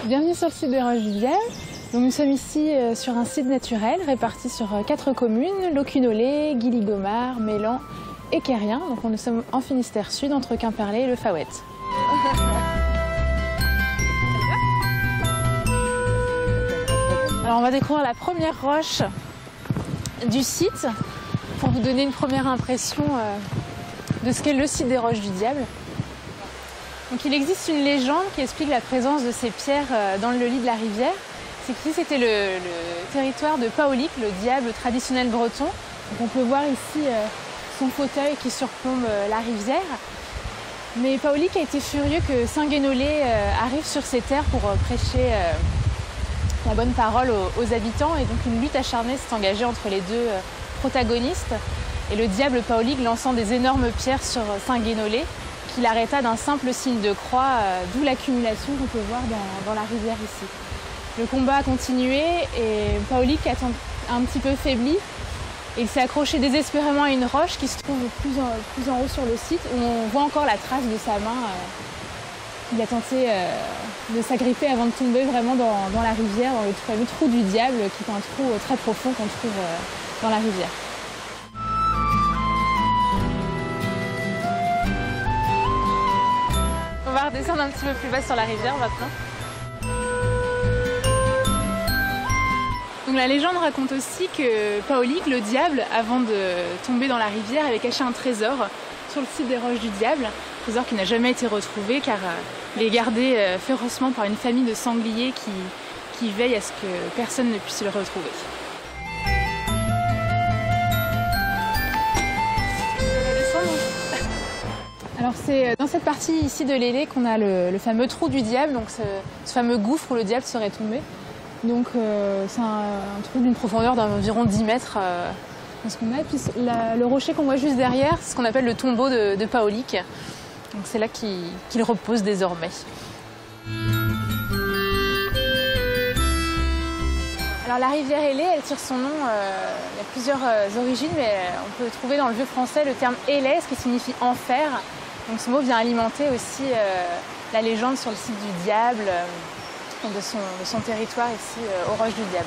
Bienvenue sur le site des Roches du Diable. Donc nous sommes ici sur un site naturel réparti sur 4 communes, Locquenollet, Guilly-Gomard, Mélan et Quérien. Donc nous sommes en Finistère Sud entre Quimperlé et Le Fawet. Alors on va découvrir la première roche du site pour vous donner une première impression de ce qu'est le site des Roches du Diable. Donc il existe une légende qui explique la présence de ces pierres dans le lit de la rivière. C'est qu'ici c'était le territoire de Paolic, le diable traditionnel breton. Donc on peut voir ici son fauteuil qui surplombe la rivière. Mais Paolic a été furieux que Saint-Guénolé arrive sur ces terres pour prêcher la bonne parole aux habitants. Et donc une lutte acharnée s'est engagée entre les deux protagonistes. Et le diable Paolic lançant des énormes pierres sur Saint-Guénolé, qu'il arrêta d'un simple signe de croix, d'où l'accumulation qu'on peut voir dans la rivière ici. Le combat a continué et Paolic a un petit peu faibli. Il s'est accroché désespérément à une roche qui se trouve plus en haut sur le site, où on voit encore la trace de sa main. Il a tenté de s'agripper avant de tomber vraiment dans la rivière, dans le fameux trou du diable, qui est un trou très profond qu'on trouve dans la rivière. On va redescendre un petit peu plus bas sur la rivière maintenant. Donc la légende raconte aussi que Paolic, le diable, avant de tomber dans la rivière, avait caché un trésor sur le site des Roches du Diable. Un trésor qui n'a jamais été retrouvé car il est gardé férocement par une famille de sangliers qui veille à ce que personne ne puisse le retrouver. Alors c'est dans cette partie ici de l'Ailé qu'on a le fameux trou du diable, donc ce fameux gouffre où le diable serait tombé. Donc c'est un trou d'une profondeur d'environ 10 mètres. Ce qu'on a. Et puis le rocher qu'on voit juste derrière, c'est ce qu'on appelle le tombeau de Paolic. Donc c'est là qu'il repose désormais. Alors la rivière Ailé, elle tire son nom, il y a plusieurs origines, mais on peut trouver dans le vieux français le terme Ailais, ce qui signifie enfer. Donc ce mot vient alimenter aussi la légende sur le site du diable, de son territoire ici aux Roches du Diable.